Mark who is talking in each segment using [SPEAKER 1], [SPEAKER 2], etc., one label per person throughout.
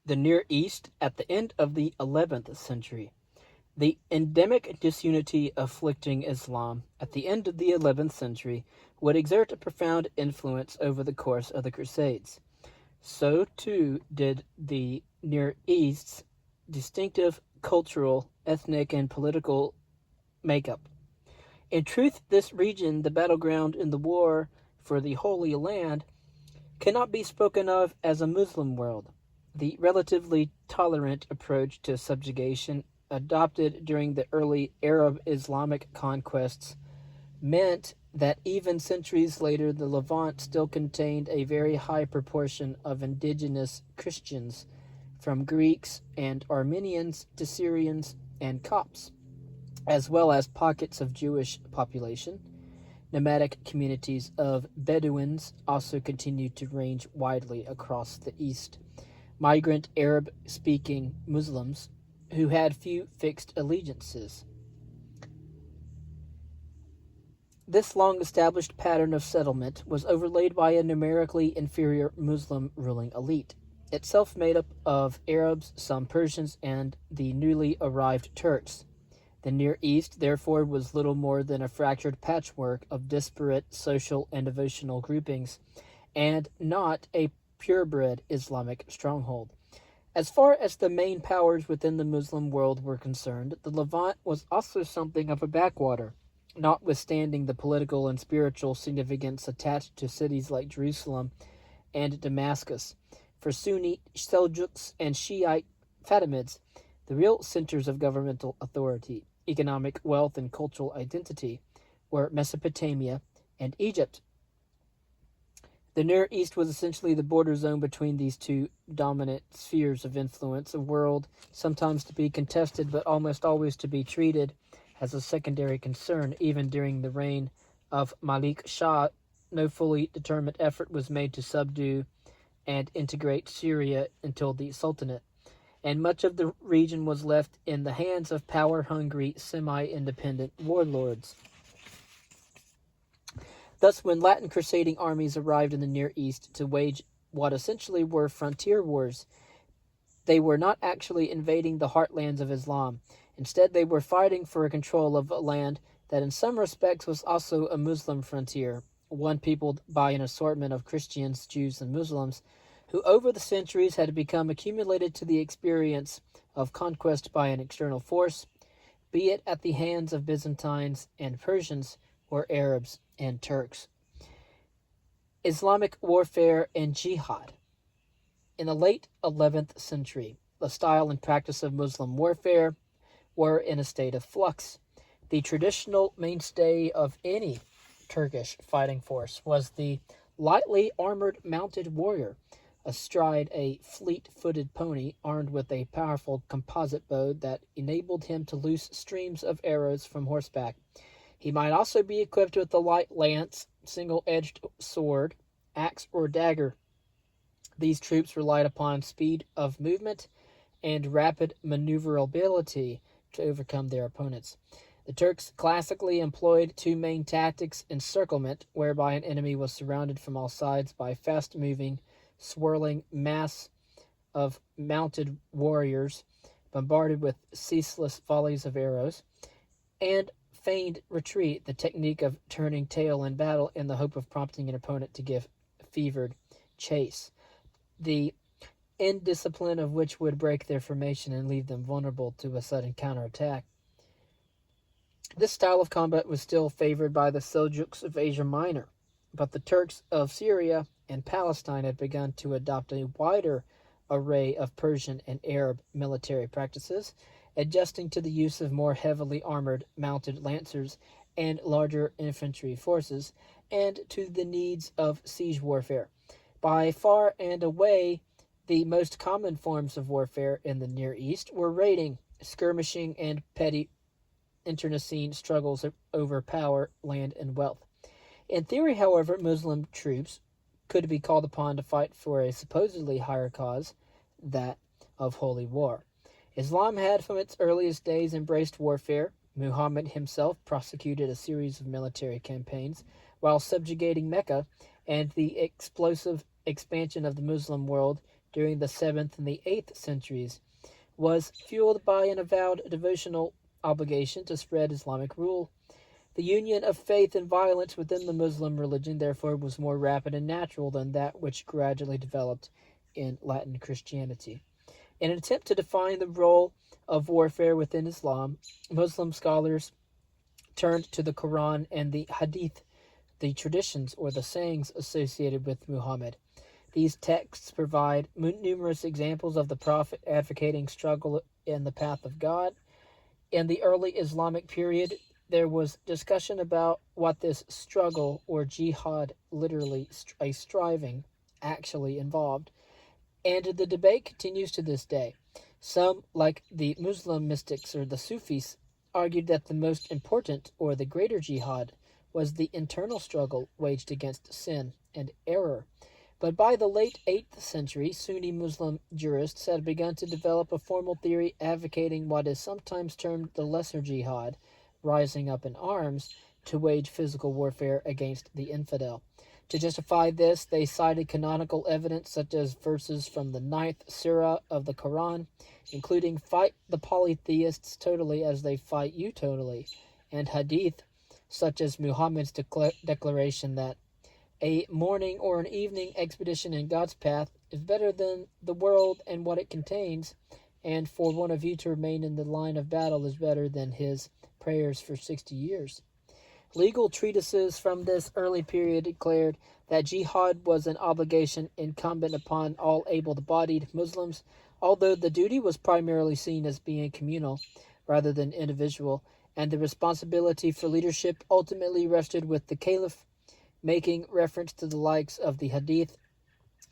[SPEAKER 1] The Near East at the end of the 11th century. The endemic disunity afflicting Islam at the end of the 11th century would exert a profound influence over the course of the Crusades. So, too, did the Near East's distinctive cultural, ethnic, and political makeup. In truth, this region, the battleground in the war for the Holy Land, cannot be spoken of as a Muslim world. The relatively tolerant approach to subjugation adopted during the early Arab Islamic conquests meant that even centuries later the Levant still contained a very high proportion of indigenous Christians, from Greeks and Armenians to Syrians and Copts, as well as pockets of Jewish population. Nomadic communities of Bedouins also continued to range widely across the east. Migrant Arab-speaking Muslims who had few fixed allegiances. This long-established pattern of settlement was overlaid by a numerically inferior Muslim ruling elite, itself made up of Arabs, some Persians, and the newly arrived Turks. The Near East, therefore, was little more than a fractured patchwork of disparate social and devotional groupings, and not a purebred Islamic stronghold. As far as the main powers within the Muslim world were concerned, the Levant was also something of a backwater, notwithstanding the political and spiritual significance attached to cities like Jerusalem and Damascus. For Sunni Seljuks and Shiite Fatimids, the real centers of governmental authority, economic wealth, and cultural identity were Mesopotamia and Egypt. The Near East was essentially the border zone between these two dominant spheres of influence, a world sometimes to be contested but almost always to be treated as a secondary concern. Even during the reign of Malik Shah, no fully determined effort was made to subdue and integrate Syria until the Sultanate, and much of the region was left in the hands of power-hungry, semi-independent warlords. Thus, when Latin crusading armies arrived in the Near East to wage what essentially were frontier wars, they were not actually invading the heartlands of Islam. Instead, they were fighting for control of a land that in some respects was also a Muslim frontier, one peopled by an assortment of Christians, Jews, and Muslims, who over the centuries had become accumulated to the experience of conquest by an external force, be it at the hands of Byzantines and Persians, or Arabs and Turks. Islamic warfare and jihad. In the late 11th century, the style and practice of Muslim warfare were in a state of flux. The traditional mainstay of any Turkish fighting force was the lightly armored mounted warrior, astride a fleet-footed pony armed with a powerful composite bow that enabled him to loose streams of arrows from horseback. He might also be equipped with a light lance, single-edged sword, axe, or dagger. These troops relied upon speed of movement and rapid maneuverability to overcome their opponents. The Turks classically employed two main tactics: encirclement, whereby an enemy was surrounded from all sides by a fast-moving, swirling mass of mounted warriors bombarded with ceaseless volleys of arrows, and feigned retreat, the technique of turning tail in battle in the hope of prompting an opponent to give fevered chase, the indiscipline of which would break their formation and leave them vulnerable to a sudden counterattack. This style of combat was still favored by the Seljuks of Asia Minor, but the Turks of Syria and Palestine had begun to adopt a wider array of Persian and Arab military practices, adjusting to the use of more heavily armored mounted lancers and larger infantry forces, and to the needs of siege warfare. By far and away, the most common forms of warfare in the Near East were raiding, skirmishing, and petty internecine struggles over power, land, and wealth. In theory, however, Muslim troops could be called upon to fight for a supposedly higher cause, that of holy war. Islam had from its earliest days embraced warfare. Muhammad himself prosecuted a series of military campaigns while subjugating Mecca, and the explosive expansion of the Muslim world during the 7th and the 8th centuries, was fueled by an avowed devotional obligation to spread Islamic rule. The union of faith and violence within the Muslim religion, therefore, was more rapid and natural than that which gradually developed in Latin Christianity. In an attempt to define the role of warfare within Islam, Muslim scholars turned to the Quran and the Hadith, the traditions or the sayings associated with Muhammad. These texts provide numerous examples of the Prophet advocating struggle in the path of God. In the early Islamic period, there was discussion about what this struggle or jihad, literally a striving, actually involved, and the debate continues to this day. Some, like the Muslim mystics or the Sufis, argued that the most important or the greater jihad was the internal struggle waged against sin and error. But by the late 8th century, Sunni Muslim jurists had begun to develop a formal theory advocating what is sometimes termed the lesser jihad, rising up in arms to wage physical warfare against the infidel. To justify this, they cited canonical evidence such as verses from the 9th surah of the Quran, including "Fight the polytheists totally as they fight you totally," and hadith such as Muhammad's declaration that a morning or an evening expedition in God's path is better than the world and what it contains, and for one of you to remain in the line of battle is better than his prayers for 60 years. Legal treatises from this early period declared that jihad was an obligation incumbent upon all able-bodied Muslims, although the duty was primarily seen as being communal rather than individual, and the responsibility for leadership ultimately rested with the caliph, making reference to the likes of the hadith,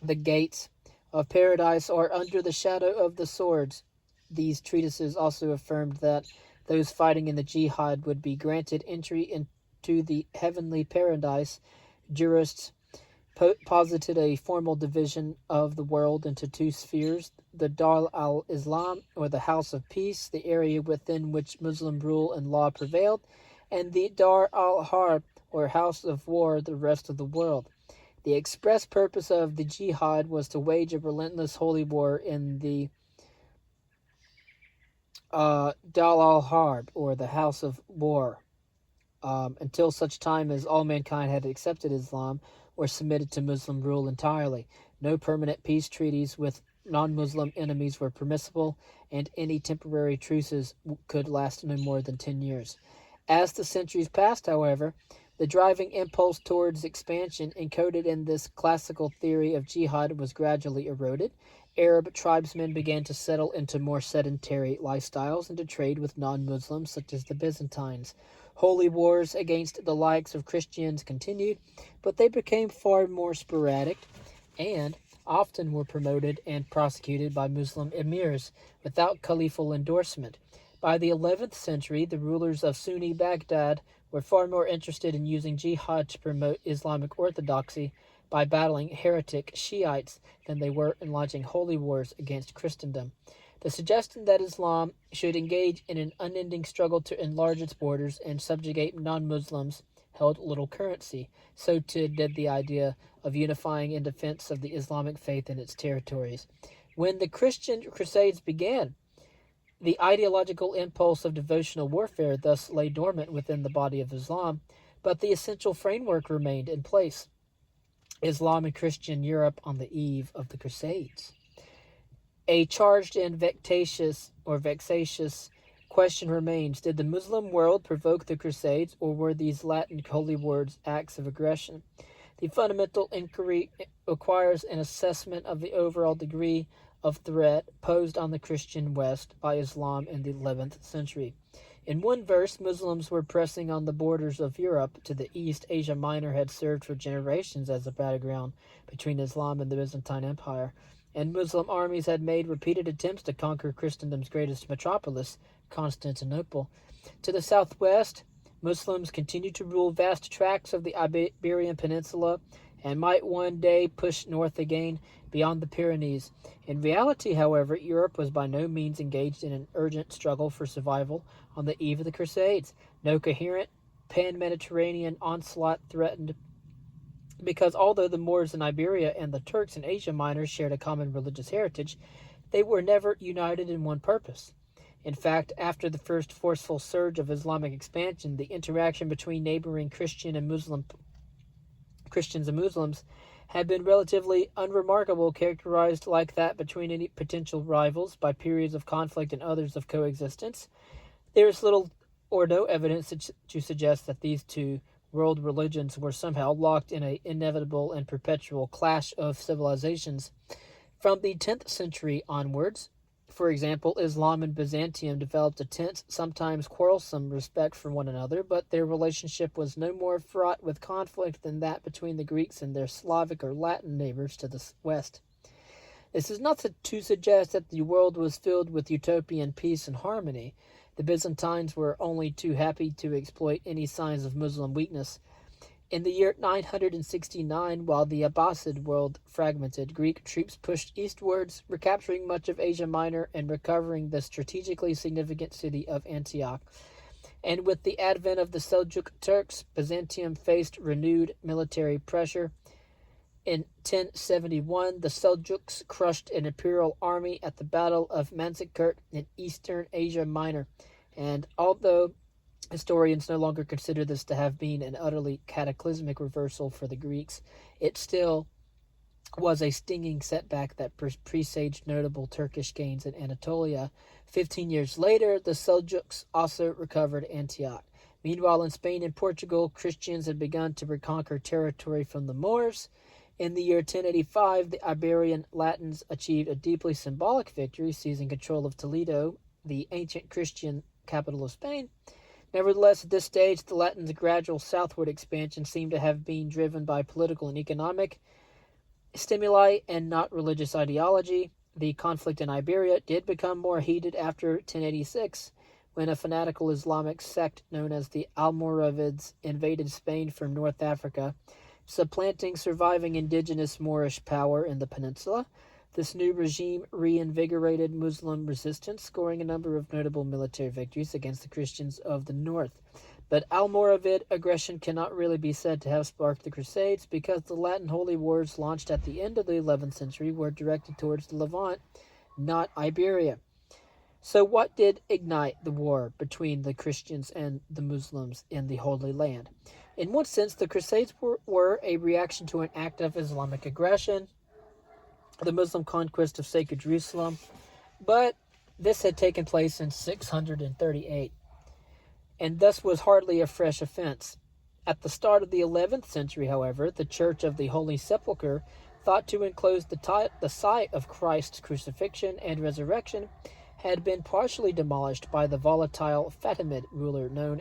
[SPEAKER 1] "The gates of paradise are under the shadow of the swords." These treatises also affirmed that those fighting in the jihad would be granted entry into the heavenly paradise. Jurists posited a formal division of the world into two spheres: the Dar al-Islam, or the House of Peace, the area within which Muslim rule and law prevailed, and the Dar al-Harb, or House of War, the rest of the world. The express purpose of the jihad was to wage a relentless holy war in the Dar al-Harb, or the House of War, until such time as all mankind had accepted Islam or submitted to Muslim rule entirely. No permanent peace treaties with non-Muslim enemies were permissible, and any temporary truces could last no more than 10 years. As the centuries passed, however, the driving impulse towards expansion encoded in this classical theory of jihad was gradually eroded. Arab tribesmen began to settle into more sedentary lifestyles and to trade with non-Muslims such as the Byzantines. Holy wars against the likes of Christians continued, but they became far more sporadic and often were promoted and prosecuted by Muslim emirs without caliphal endorsement. By the 11th century, the rulers of Sunni Baghdad were far more interested in using jihad to promote Islamic orthodoxy by battling heretic Shiites than they were in launching holy wars against Christendom. The suggestion that Islam should engage in an unending struggle to enlarge its borders and subjugate non-Muslims held little currency. So too did the idea of unifying in defense of the Islamic faith in its territories. When the Christian Crusades began, the ideological impulse of devotional warfare thus lay dormant within the body of Islam, but the essential framework remained in place. Islam and Christian Europe on the eve of the Crusades. A charged and vexatious question remains: did the Muslim world provoke the Crusades, or were these Latin holy wars acts of aggression? The fundamental inquiry requires an assessment of the overall degree of threat posed on the Christian West by Islam in the 11th century. In one verse, Muslims were pressing on the borders of Europe. To the east, Asia Minor had served for generations as a battleground between Islam and the Byzantine Empire, and Muslim armies had made repeated attempts to conquer Christendom's greatest metropolis, Constantinople. To the southwest, Muslims continued to rule vast tracts of the Iberian Peninsula and might one day push north again beyond the Pyrenees. In reality, however, Europe was by no means engaged in an urgent struggle for survival on the eve of the Crusades. No coherent pan-Mediterranean onslaught threatened because although the Moors in Iberia and the Turks in Asia Minor shared a common religious heritage, they were never united in one purpose. In fact, after the first forceful surge of Islamic expansion, the interaction between neighboring Christians and Muslims had been relatively unremarkable, characterized like that between any potential rivals by periods of conflict and others of coexistence. There is little or no evidence to suggest that these two world religions were somehow locked in an inevitable and perpetual clash of civilizations. From the 10th century onwards, for example, Islam and Byzantium developed a tense, sometimes quarrelsome respect for one another, but their relationship was no more fraught with conflict than that between the Greeks and their Slavic or Latin neighbors to the west. This is not to suggest that the world was filled with utopian peace and harmony. The Byzantines were only too happy to exploit any signs of Muslim weakness. In the year 969, while the Abbasid world fragmented, Greek troops pushed eastwards, recapturing much of Asia Minor and recovering the strategically significant city of Antioch. And with the advent of the Seljuk Turks, Byzantium faced renewed military pressure. In 1071, the Seljuks crushed an imperial army at the Battle of Manzikert in eastern Asia Minor, and although historians no longer consider this to have been an utterly cataclysmic reversal for the Greeks, it still was a stinging setback that presaged notable Turkish gains in Anatolia. 15 years later, the Seljuks also recovered Antioch. Meanwhile, in Spain and Portugal, Christians had begun to reconquer territory from the Moors. In the year 1085, the Iberian Latins achieved a deeply symbolic victory, seizing control of Toledo, the ancient Christian capital of Spain. Nevertheless, at this stage, the Latins' gradual southward expansion seemed to have been driven by political and economic stimuli and not religious ideology. The conflict in Iberia did become more heated after 1086, when a fanatical Islamic sect known as the Almoravids invaded Spain from North Africa, supplanting surviving indigenous Moorish power in the peninsula. This new regime reinvigorated Muslim resistance, scoring a number of notable military victories against the Christians of the north. But Almoravid aggression cannot really be said to have sparked the Crusades, because the Latin holy wars launched at the end of the 11th century were directed towards the Levant, not Iberia. So what did ignite the war between the Christians and the Muslims in the Holy Land? In one sense, the Crusades were a reaction to an act of Islamic aggression, the Muslim conquest of sacred Jerusalem, but this had taken place in 638, and thus was hardly a fresh offense. At the start of the 11th century, however, the Church of the Holy Sepulchre, thought to enclose the site of Christ's crucifixion and resurrection, had been partially demolished by the volatile Fatimid ruler known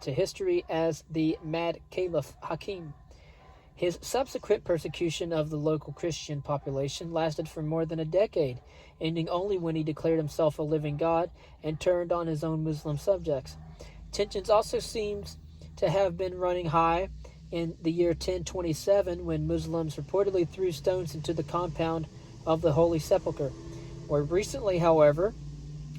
[SPEAKER 1] to history as the Mad Caliph Hakim. His subsequent persecution of the local Christian population lasted for more than a decade, ending only when he declared himself a living God and turned on his own Muslim subjects. Tensions also seems to have been running high in the year 1027, when Muslims reportedly threw stones into the compound of the Holy Sepulchre. More recently, however,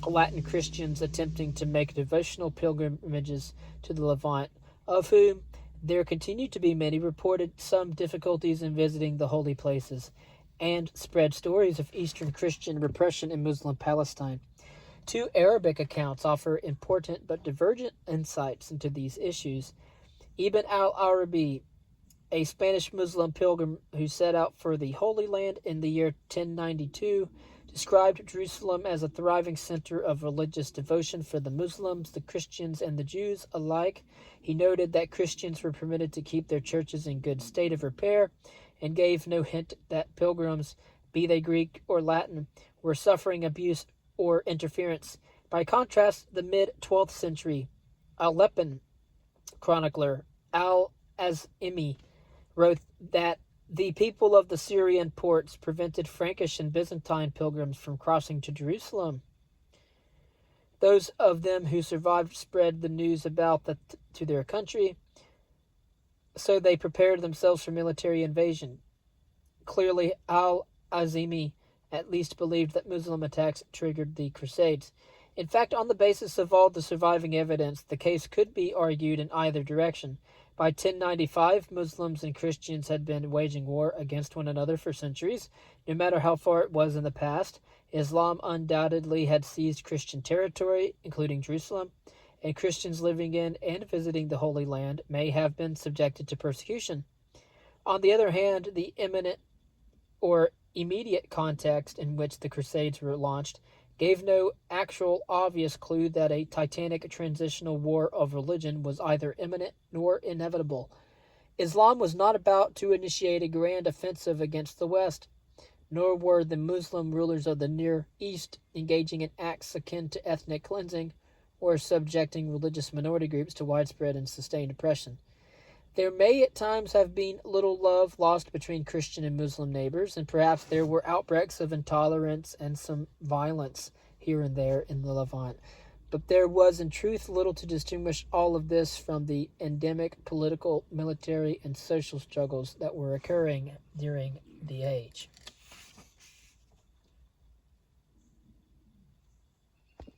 [SPEAKER 1] Latin Christians attempting to make devotional pilgrimages to the Levant, of whom there continued to be many, reported some difficulties in visiting the holy places, and spread stories of Eastern Christian repression in Muslim Palestine. Two Arabic accounts offer important but divergent insights into these issues. Ibn al-Arabi, a Spanish Muslim pilgrim who set out for the Holy Land in the year 1092, described Jerusalem as a thriving center of religious devotion for the Muslims, the Christians, and the Jews alike. He noted that Christians were permitted to keep their churches in good state of repair, and gave no hint that pilgrims, be they Greek or Latin, were suffering abuse or interference. By contrast, the mid-12th century Aleppan chronicler Al-Azimi wrote that the people of the Syrian ports prevented Frankish and Byzantine pilgrims from crossing to Jerusalem. Those of them who survived spread the news about to their country, so they prepared themselves for military invasion. Clearly, Al-Azimi at least believed that Muslim attacks triggered the Crusades. In fact, on the basis of all the surviving evidence, the case could be argued in either direction. By 1095, Muslims and Christians had been waging war against one another for centuries. No matter how far it was in the past, Islam undoubtedly had seized Christian territory, including Jerusalem, and Christians living in and visiting the Holy Land may have been subjected to persecution. On the other hand, the imminent or immediate context in which the Crusades were launched gave no actual obvious clue that a titanic transitional war of religion was either imminent nor inevitable. Islam was not about to initiate a grand offensive against the West, nor were the Muslim rulers of the Near East engaging in acts akin to ethnic cleansing or subjecting religious minority groups to widespread and sustained oppression. There may at times have been little love lost between Christian and Muslim neighbors, and perhaps there were outbreaks of intolerance and some violence here and there in the Levant. But there was in truth little to distinguish all of this from the endemic political, military, and social struggles that were occurring during the age.